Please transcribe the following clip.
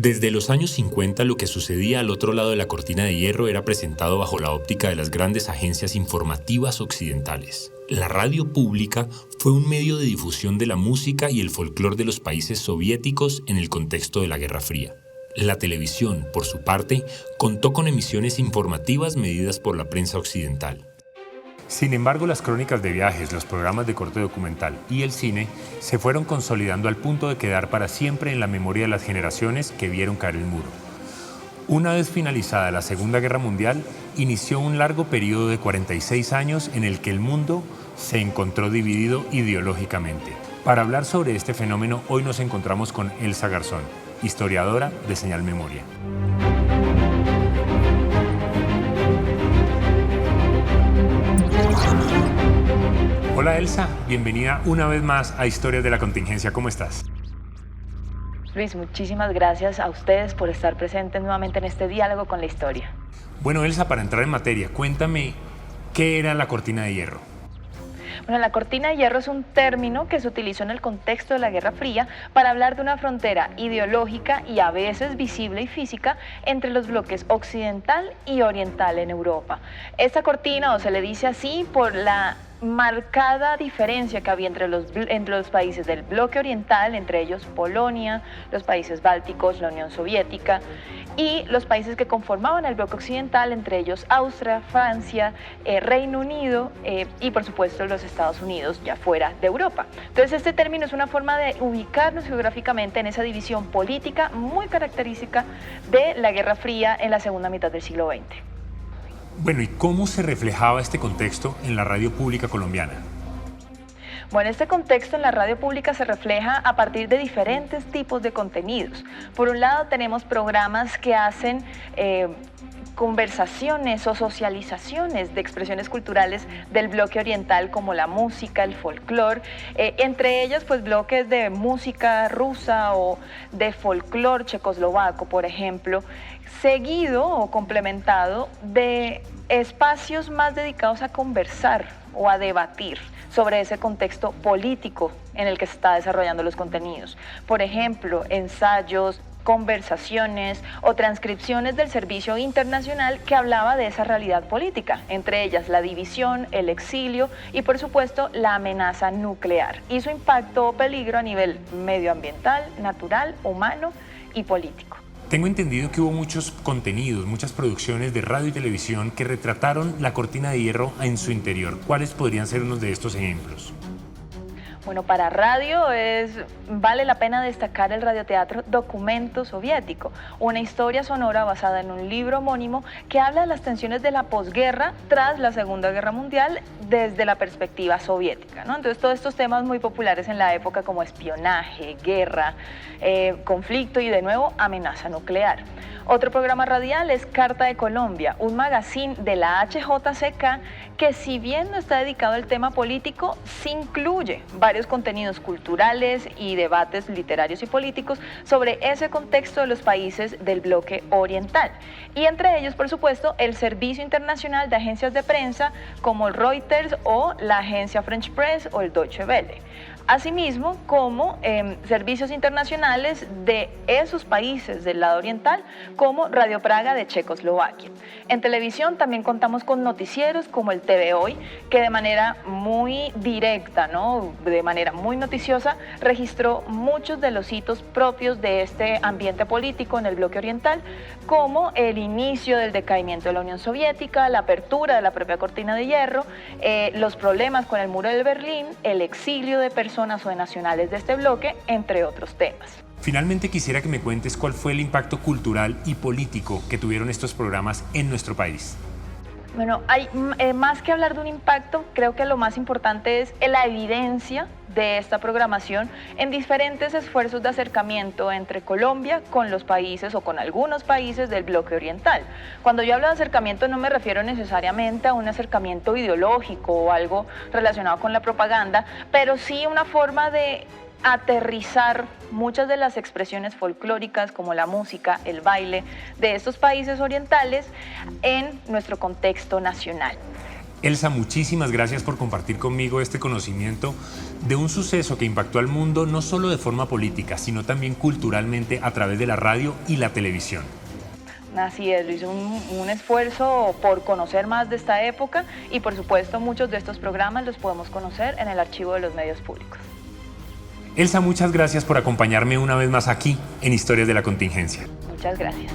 Desde los años 50, lo que sucedía al otro lado de la cortina de hierro era presentado bajo la óptica de las grandes agencias informativas occidentales. La radio pública fue un medio de difusión de la música y el folclore de los países soviéticos en el contexto de la Guerra Fría. La televisión, por su parte, contó con emisiones informativas medidas por la prensa occidental. Sin embargo, las crónicas de viajes, los programas de corte documental y el cine se fueron consolidando al punto de quedar para siempre en la memoria de las generaciones que vieron caer el muro. Una vez finalizada la Segunda Guerra Mundial, inició un largo periodo de 46 años en el que el mundo se encontró dividido ideológicamente. Para hablar sobre este fenómeno, hoy nos encontramos con Elsa Garzón, historiadora de Señal Memoria. Hola Elsa, bienvenida una vez más a Historias de la Contingencia. ¿Cómo estás? Luis, muchísimas gracias a ustedes por estar presentes nuevamente en este diálogo con la historia. Bueno, Elsa, para entrar en materia, cuéntame, ¿qué era la cortina de hierro? Bueno, la cortina de hierro es un término que se utilizó en el contexto de la Guerra Fría para hablar de una frontera ideológica y a veces visible y física entre los bloques occidental y oriental en Europa. Esta cortina, o se le dice así, por la marcada diferencia que había entre los países del bloque oriental, entre ellos Polonia, los países bálticos, la Unión Soviética, y los países que conformaban el bloque occidental, entre ellos Austria, Francia, Reino Unido y por supuesto los Estados Unidos, ya fuera de Europa. Entonces este término es una forma de ubicarnos geográficamente en esa división política muy característica de la Guerra Fría en la segunda mitad del siglo XX. Bueno, ¿y cómo se reflejaba este contexto en la radio pública colombiana? Bueno, este contexto en la radio pública se refleja a partir de diferentes tipos de contenidos. Por un lado tenemos programas que hacen conversaciones o socializaciones de expresiones culturales del bloque oriental, como la música, el folclore, entre ellos pues bloques de música rusa o de folclore checoslovaco, por ejemplo, seguido o complementado de espacios más dedicados a conversar o a debatir sobre ese contexto político en el que se está desarrollando los contenidos. Por ejemplo, ensayos, conversaciones o transcripciones del servicio internacional que hablaba de esa realidad política, entre ellas la división, el exilio y por supuesto la amenaza nuclear y su impacto o peligro a nivel medioambiental, natural, humano y político. Tengo entendido que hubo muchos contenidos, muchas producciones de radio y televisión que retrataron la cortina de hierro en su interior. ¿Cuáles podrían ser unos de estos ejemplos? Bueno, para radio vale la pena destacar el radioteatro Documento Soviético, una historia sonora basada en un libro homónimo que habla de las tensiones de la posguerra tras la Segunda Guerra Mundial desde la perspectiva soviética, ¿no? Entonces todos estos temas muy populares en la época como espionaje, guerra, conflicto y de nuevo amenaza nuclear. Otro programa radial es Carta de Colombia, un magazine de la HJCK que si bien no está dedicado al tema político, sí incluye varios contenidos culturales y debates literarios y políticos sobre ese contexto de los países del bloque oriental. Y entre ellos, por supuesto, el Servicio Internacional de Agencias de Prensa como el Reuters o la agencia French Press o el Deutsche Welle. Asimismo, como servicios internacionales de esos países del lado oriental, como Radio Praga de Checoslovaquia. En televisión también contamos con noticieros como el TV Hoy, que de manera muy directa, ¿no? De manera muy noticiosa, registró muchos de los hitos propios de este ambiente político en el bloque oriental, como el inicio del decaimiento de la Unión Soviética, la apertura de la propia cortina de hierro, los problemas con el muro de Berlín, el exilio de personas o de nacionales de este bloque, entre otros temas. Finalmente quisiera que me cuentes cuál fue el impacto cultural y político que tuvieron estos programas en nuestro país. Bueno, hay más que hablar de un impacto, creo que lo más importante es la evidencia de esta programación en diferentes esfuerzos de acercamiento entre Colombia con los países o con algunos países del bloque oriental. Cuando yo hablo de acercamiento no me refiero necesariamente a un acercamiento ideológico o algo relacionado con la propaganda, pero sí una forma de aterrizar muchas de las expresiones folclóricas como la música, el baile de estos países orientales en nuestro contexto nacional. Elsa, muchísimas gracias por compartir conmigo este conocimiento de un suceso que impactó al mundo no solo de forma política, sino también culturalmente a través de la radio y la televisión. Así es, Luis, un esfuerzo por conocer más de esta época y por supuesto muchos de estos programas los podemos conocer en el archivo de los medios públicos. Elsa, muchas gracias por acompañarme una vez más aquí en Historias de la Contingencia. Muchas gracias.